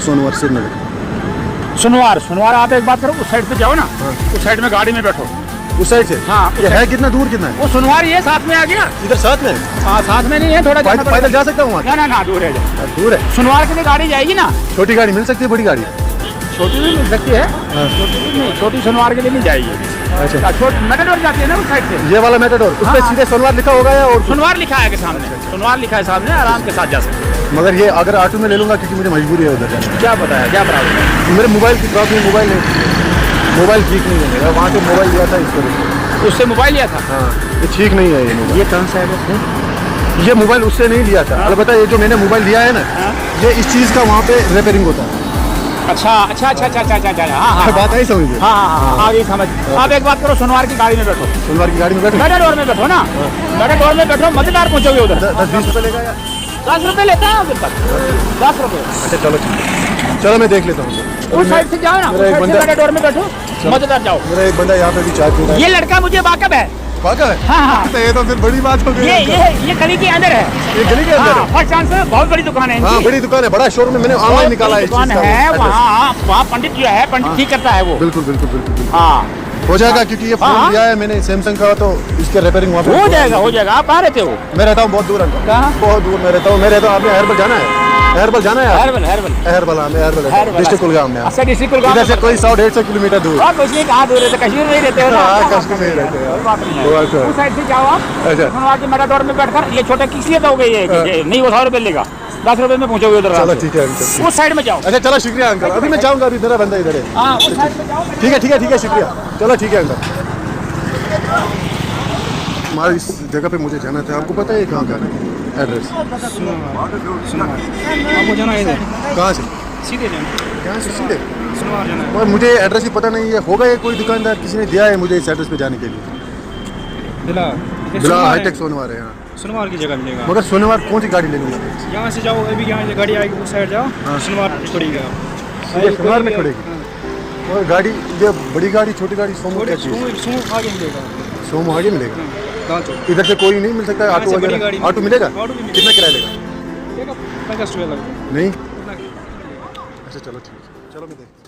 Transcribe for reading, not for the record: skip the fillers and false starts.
सोनवार श्रीनगर। सुनवार आप एक बात करो, उस साइड पे जाओ ना, उस साइड में गाड़ी में बैठो। उस साइड से? हाँ। ये है कितना दूर, कितना है? वो सुनवार ये साथ में आ गया। इधर साथ में? हाँ साथ में नहीं है, थोड़ा पैदल जा सकता हूँ वहाँ? ना दूर है। दूर है? सुनवार के लिए गाड़ी जाएगी ना। छोटी गाड़ी मिल सकती है? बड़ी गाड़ी छोटी भी मिल सकती है। छोटी सुनवार के लिए नहीं जाएगी। अच्छा, छोटी मेटाडोर जाती है ना उस साइड से। ये वाला मेटाडोर, उस पर सीधे सोनवार लिखा होगा या? और सुनवार लिखा है सामने, सुनवार लिखा है सामने, आराम के साथ जा सकते हैं। मगर ये अगर ऑटो में ले लूँगा क्योंकि मुझे मजबूरी है उधर जाना। क्या पता है क्या प्रॉब्लम है? मेरे मोबाइल की प्रॉब्लम, मोबाइल ठीक नहीं है मेरा। वहाँ से मोबाइल लिया था इस तरह। उससे मोबाइल लिया था? हाँ, ये ठीक नहीं है ये मोबाइल। ये कौन सा है? ये मोबाइल उससे नहीं लिया था। अलबत्ता ये जो मैंने मोबाइल लिया है ना, ये इस चीज़ का वहाँ पे रिपेयरिंग होता है। अच्छा। हाँ बात नहीं समझिए। हाँ आगे समझ। आप एक बात करो, सुनवार की गाड़ी में बैठो। सोनवार की गाड़ी में बैठो? मेटाडोर में बैठो ना, मेटाडोर में बैठो, मजेदार पहुँचोगे उधर। 10-20 रुपये लेगा या? 10 रुपये लेता है उधर तक, 10 रुपये। अच्छा चलो मैं देख लेता हूँ। उस साइड से जाओ ना, उस साइड से मेटाडोर में बैठो, मजेदार जाओ। मेरा एक बंदा यहाँ पे भी चाय पी रहा है। ये लड़का मुझे वाकफ है। वाकफ है? हाँ। तो ये तो फिर बड़ी बात हो गई। ये गली के अंदर है। ये गली के अंदर है? फर्स्ट चांस में बहुत बड़ी दुकान है। हाँ बड़ी दुकान है, बड़ा शोरूम है। मैंने ऑनलाइन निकाला है। दुकान है वहाँ पंडित जो है, पंडित ठीक करता है वो। बिल्कुल। हाँ हो जाएगा क्योंकि ये फोन लिया है मैंने सैमसंग का, तो इसके रिपेयरिंग वहाँ पे हो जाएगा। आप कहाँ रहते हो? मैं रहता हूँ बहुत दूर अंकल। कहाँ? बहुत दूर मैं रहता हूँ। आपने हर्बल जाना है? हर्बल जाना है? हर्बल डिस्ट्रिक्ट कुलगाम में। अच्छा डिस्ट्रिक्ट कुलगाम। इधर से कोई 100-150 किलोमीटर दूर। कुछ नहीं, कहाँ दूर रहते? कश्मीर में ही रहते हो ना? कश्मीर में ही रहते हैं। कोई बात नहीं है। उस साइड से जाओ आप। अच्छा। सुनवार के मेटाडोर में बैठकर, ये छोटा किस लिए दोगे? ये नहीं, वो 100 रुपये लेगा, 10 रुपये में पहुँचोगे उधर। चलो ठीक है अंकल। उस साइड में जाओ। अच्छा चलो शुक्रिया अंकल। अभी मैं जाऊँगा, अभी मेरा बंदा इधर है। हाँ उस साइड में जाओ। ठीक है शुक्रिया। चलो ठीक है अंकल। हमारी इस जगह पे मुझे जाना था। आपको पता है कहाँ का एड्रेस? आपको जाना है? कहाँ से? सीधे जाना। कहाँ से? सीधे सुनवार जाना है। और मुझे एड्रेस ही पता नहीं है। होगा ये कोई दुकानदार किसी ने दिया है मुझे इस एड्रेस पे जाने के लिए? बिला हाईटेक सोनवार है। हाँ सुनवार की जगह मिलेगा। मगर सोनवार कौन सी गाड़ी ले लूँगा? यहाँ से जाओ, अभी यहाँ से गाड़ी आएगी, उस साइड जाओ, सुनवार छोड़ेगी आप। ये सोनवार में खड़ेगी? और गाड़ी ये बड़ी गाड़ी, छोटी गाड़ी, सोमो क्या चीज़? सोमो आगे मिलेगा। सोमो आगे मिलेगा? दाल चौक। इधर से कोई नहीं मिल सकता? ऑटो वगैरह? ऑटो मिलेगा? ऑटो भी मिलेगा। कितना किराया लेगा? 50 रुपये लगेगा। नहीं? अच्छा चलो ठीक है, चलो मैं देख